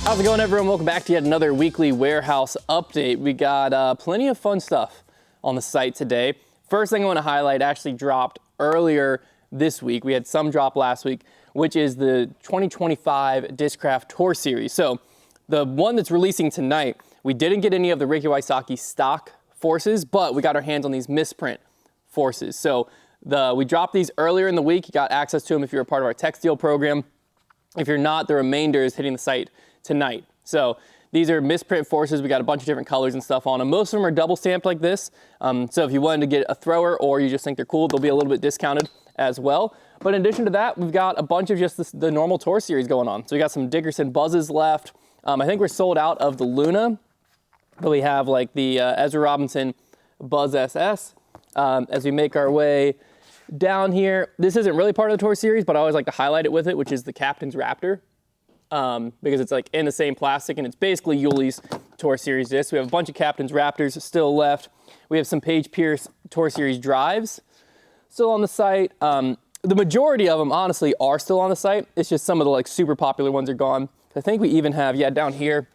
How's it going, everyone? Welcome back to yet another weekly warehouse update. We got plenty of fun stuff on the site today. First thing I want to highlight actually dropped earlier this week. We had some drop last week, which is the 2025 Discraft Tour Series. So the one that's releasing tonight, we didn't get any of the Ricky Wysocki stock forces, but we got our hands on these misprint forces. So we dropped these earlier in the week. You got access to them if you're a part of our tech deal program. If you're not, the remainder is hitting the site tonight. So these are misprint forces. We got a bunch of different colors and stuff on them. Most of them are double stamped like this. So if you wanted to get a thrower or you just think they're cool, they'll be a little bit discounted as well. But in addition to that, we've got a bunch of just the normal tour series going on. So we got some Dickerson Buzzes left. I think we're sold out of the Luna, but we have like the Ezra Robinson Buzz SS. As we make our way down here, this isn't really part of the tour series, but I always like to highlight it with it, which is the Captain's Raptor. Because it's like in the same plastic and it's basically Yuli's Tour Series disc. We have a bunch of Captain's Raptors still left. We have some Paige Pierce Tour Series drives still on the site. The majority of them honestly are still on the site. It's just some of the like super popular ones are gone. I think we even have, down here,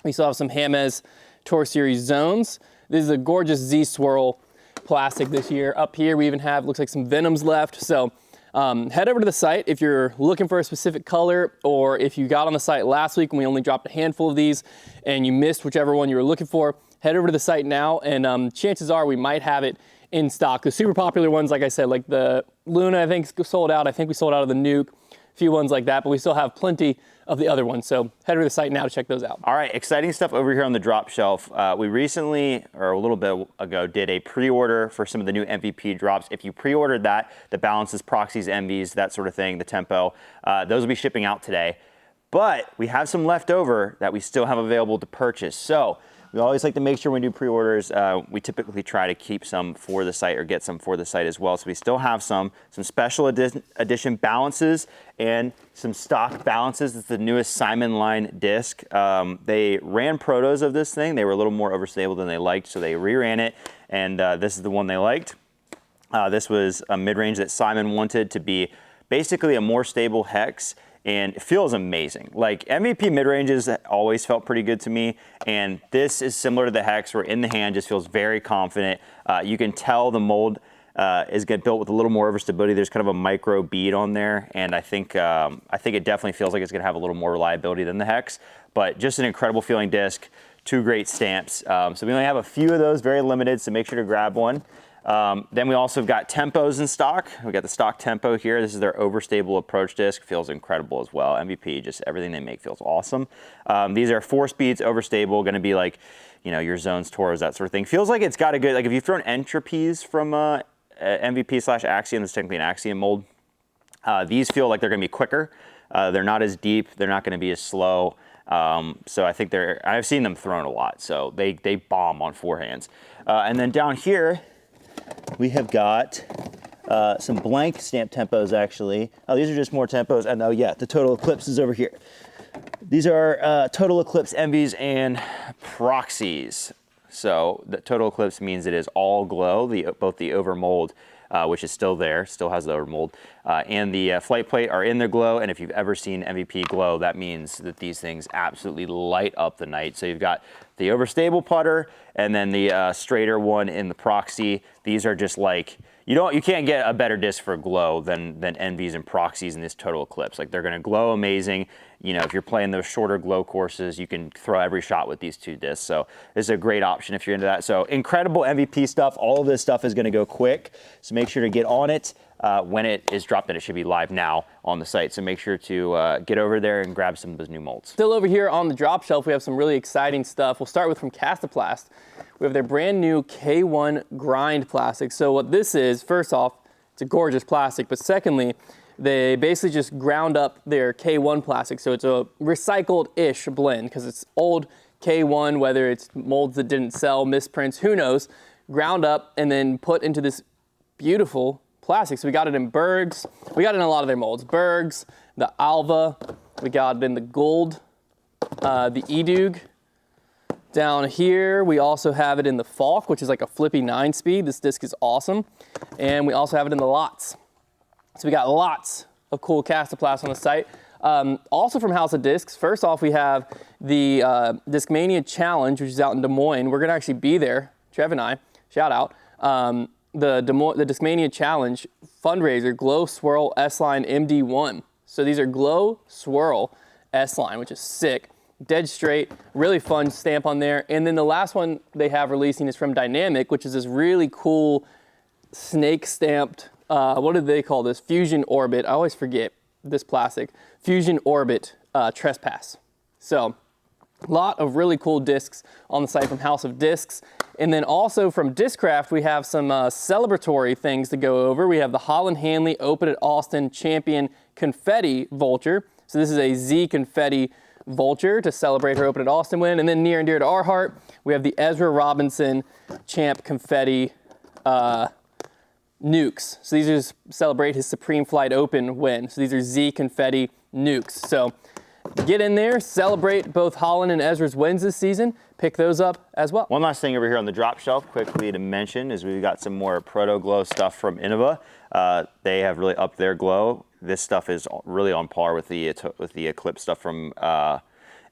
we still have some James Tour Series zones. This is a gorgeous Z-Swirl plastic this year. Up here we even have, looks like some Venoms left. So head over to the site if you're looking for a specific color, or if you got on the site last week and we only dropped a handful of these and you missed whichever one you were looking for, head over to the site now and chances are we might have it in stock. The super popular ones, like I said, like the Luna, I think sold out. I think we sold out of the Nuke, a few ones like that, but we still have plenty of the other ones. So head over to the site now to check those out. All right, exciting stuff over here on the drop shelf. We recently, or a little bit ago, did a pre-order for some of the new MVP drops. If you pre-ordered that, the balances, proxies, envies, that sort of thing, the tempo, those will be shipping out today. But we have some left over that we still have available to purchase. So we always like to make sure when we do pre-orders, we typically try to keep some for the site or get some for the site as well. So we still have some special edition balances and some stock balances. It's the newest Simon line disc. They ran protos of this thing. They were a little more overstable than they liked, so they reran it, and this is the one they liked. This was a mid-range that Simon wanted to be basically a more stable hex, and it feels amazing. Like MVP mid-ranges always felt pretty good to me, and this is similar to the hex where in the hand just feels very confident. You can tell the mold is built with a little more overstability. There's kind of a micro bead on there, and I think it definitely feels like it's gonna have a little more reliability than the hex, but just an incredible feeling disc, two great stamps. So we only have a few of those, very limited, so make sure to grab one. Then we also have got tempos in stock. We got the stock tempo here. This is their overstable approach disc. Feels incredible as well. MVP, just everything they make feels awesome. These are 4 speeds, overstable, going to be like, your zones, tours, that sort of thing. Feels like it's got a good, like if you've thrown entropies from MVP/Axiom, this is technically an Axiom mold. These feel like they're going to be quicker. They're not as deep. They're not going to be as slow. So I think I've seen them thrown a lot. So they bomb on forehands. And then down here, we have got some blank stamp tempos, actually. Oh, these are just more tempos. And oh, yeah, the Total Eclipse is over here. These are Total Eclipse envies and proxies. So the Total Eclipse means it is all glow, both the over mold, which is still there, still has the over mold, and the flight plate are in the glow. And if you've ever seen MVP glow, that means that these things absolutely light up the night. So you've got the overstable putter and then the straighter one in the proxy. These are just like, you can't get a better disc for glow than envies and proxies in this Total Eclipse. Like, they're gonna glow amazing. If you're playing those shorter glow courses, you can throw every shot with these 2 discs. So this is a great option if you're into that. So incredible MVP stuff. All of this stuff is gonna go quick. So make sure to get on it when it is dropped, and it should be live now on the site. So make sure to get over there and grab some of those new molds. Still over here on the drop shelf, we have some really exciting stuff. We'll start with from Kastaplast. We have their brand new K1 grind plastic. So what this is, first off, it's a gorgeous plastic, but secondly, they basically just ground up their K1 plastic. So it's a recycled-ish blend because it's old K1, whether it's molds that didn't sell, misprints, who knows, ground up and then put into this beautiful plastic. So we got it in Bergs. We got it in a lot of their molds. Bergs, the Alva, we got it in the Gold, the Edug. Down here, we also have it in the Falk, which is like a flippy 9-speed. This disc is awesome. And we also have it in the Lots. So we got lots of cool Kastaplast on the site. Also from House of Discs, first off, we have the Discmania Challenge, which is out in Des Moines. We're going to actually be there, Trev and I, shout out. The Discmania Challenge fundraiser, Glow Swirl S-Line MD1. So these are Glow Swirl S-Line, which is sick. Dead straight, really fun stamp on there. And then the last one they have releasing is from Dynamic, which is this really cool snake stamped, what do they call this? Fusion Orbit. I always forget this plastic. Fusion Orbit Trespass. So a lot of really cool discs on the site from House of Discs. And then also from Discraft, we have some celebratory things to go over. We have the Holland Hanley Open at Austin Champion Confetti Vulture. So this is a Z Confetti Vulture to celebrate her Open at Austin win. And then near and dear to our heart, we have the Ezra Robinson Champ Confetti Nukes. So these are to celebrate his Supreme Flight Open win. So these are Z Confetti Nukes. So get in there, celebrate both Holland and Ezra's wins this season. Pick those up as well. One last thing over here on the drop shelf, quickly to mention, is we've got some more Proto Glow stuff from Inova. They have really upped their glow. This stuff is really on par with the Eclipse stuff from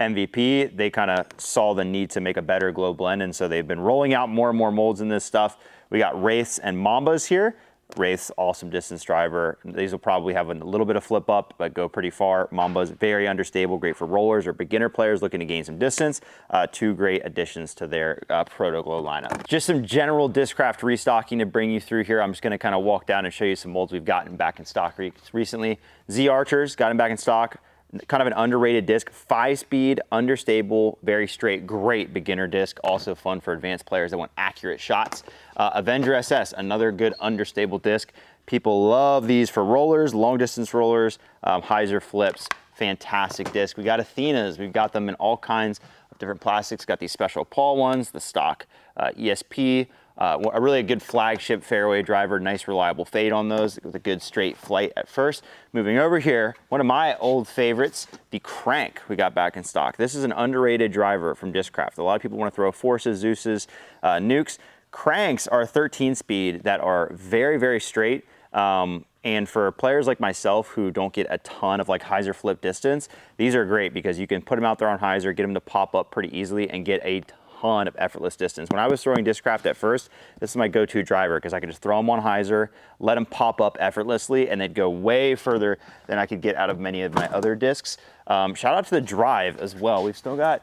MVP. They kind of saw the need to make a better glow blend, and so they've been rolling out more and more molds in this stuff. We got Wraiths and Mambas here. Wraiths, awesome distance driver. These will probably have a little bit of flip up, but go pretty far. Mamba's very understable, great for rollers or beginner players looking to gain some distance. Two great additions to their Proto Glow lineup. Just some general Discraft restocking to bring you through here. I'm just gonna kind of walk down and show you some molds we've gotten back in stock recently. Z Archers, got them back in stock. Kind of an underrated disc, 5-speed, understable, very straight, great beginner disc. Also fun for advanced players that want accurate shots. Avenger SS, another good understable disc. People love these for rollers, long distance rollers, hyzer flips, fantastic disc. We got Athenas, we've got them in all kinds of different plastics. Got these special Paul ones, the stock ESP, a really good flagship fairway driver, nice reliable fade on those with a good straight flight at first. Moving over here, one of my old favorites, the Crank we got back in stock. This is an underrated driver from Discraft. A lot of people want to throw Forces, Zeuses, Nukes. Cranks are 13 speed that are very, very straight. And for players like myself who don't get a ton of like hyzer flip distance, these are great because you can put them out there on hyzer, get them to pop up pretty easily and get a ton of effortless distance. When I was throwing Discraft at first, this is my go-to driver because I could just throw them on hyzer, let them pop up effortlessly, and they'd go way further than I could get out of many of my other discs. Shout out to the Drive as well. We've still got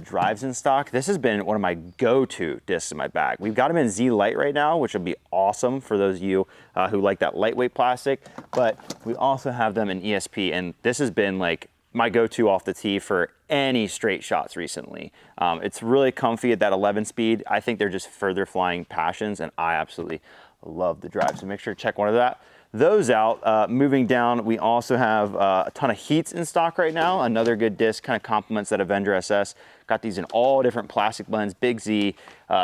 drives in stock. This has been one of my go-to discs in my bag. We've got them in Z Light right now, which will be awesome for those of you who like that lightweight plastic, but we also have them in ESP, and this has been like my go-to off the tee for any straight shots recently. It's really comfy at that 11 speed. I think they're just further flying passions, and I absolutely love the drive. So make sure to check one of those out. Moving down, we also have a ton of Heats in stock right now. Another good disc, kind of complements that Avenger SS. Got these in all different plastic blends, Big Z,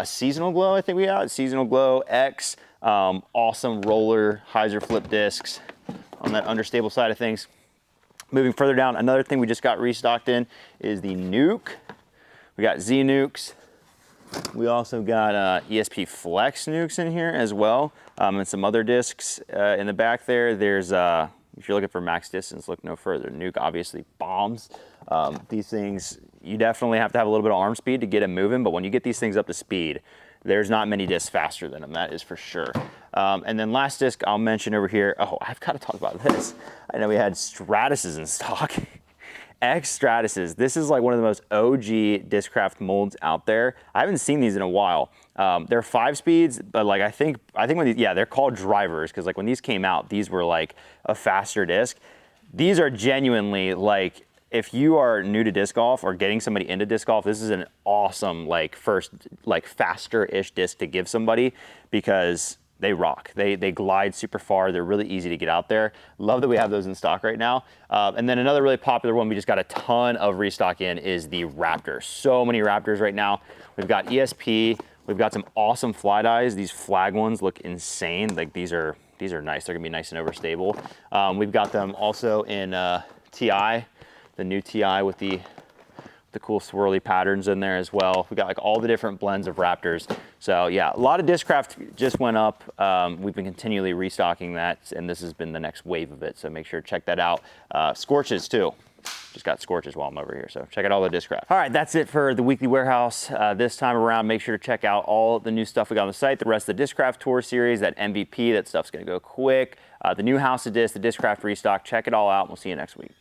Seasonal Glow, I think we got, Seasonal Glow, X, awesome roller, hyzer flip discs on that understable side of things. Moving further down, another thing we just got restocked in is the Nuke. We got Z Nukes. We also got ESP Flex Nukes in here as well, and some other discs in the back there. There's, if you're looking for max distance, look no further. Nuke obviously bombs. These things, you definitely have to have a little bit of arm speed to get them moving, but when you get these things up to speed, there's not many discs faster than them, that is for sure. And then last disc I'll mention over here, oh, I've got to talk about this. I know we had Stratuses in stock. X Stratuses. This is like one of the most OG Discraft molds out there. I haven't seen these in a while. They're 5 speeds, but like I think when these, yeah, they're called drivers because like when these came out, these were like a faster disc. These are genuinely like, if you are new to disc golf or getting somebody into disc golf, this is an awesome like first like faster-ish disc to give somebody because they rock. They glide super far. They're really easy to get out there. Love that we have those in stock right now. And then another really popular one we just got a ton of restock in is the Raptor. So many Raptors right now. We've got ESP. We've got some awesome fly dyes. These flag ones look insane. Like these are nice. They're gonna be nice and overstable. We've got them also in TI, the new TI with the cool swirly patterns in there as well. We got like all the different blends of Raptors. So yeah, a lot of Discraft just went up. We've been continually restocking that, and this has been the next wave of it. So make sure to check that out. Scorches too. Just got Scorches while I'm over here, so check out all the Discraft. All right, that's it for the weekly warehouse this time around. Make sure to check out all the new stuff we got on the site, the rest of the Discraft tour series, that MVP, that stuff's gonna go quick. The new House of Disc, the Discraft restock, check it all out, and we'll see you next week.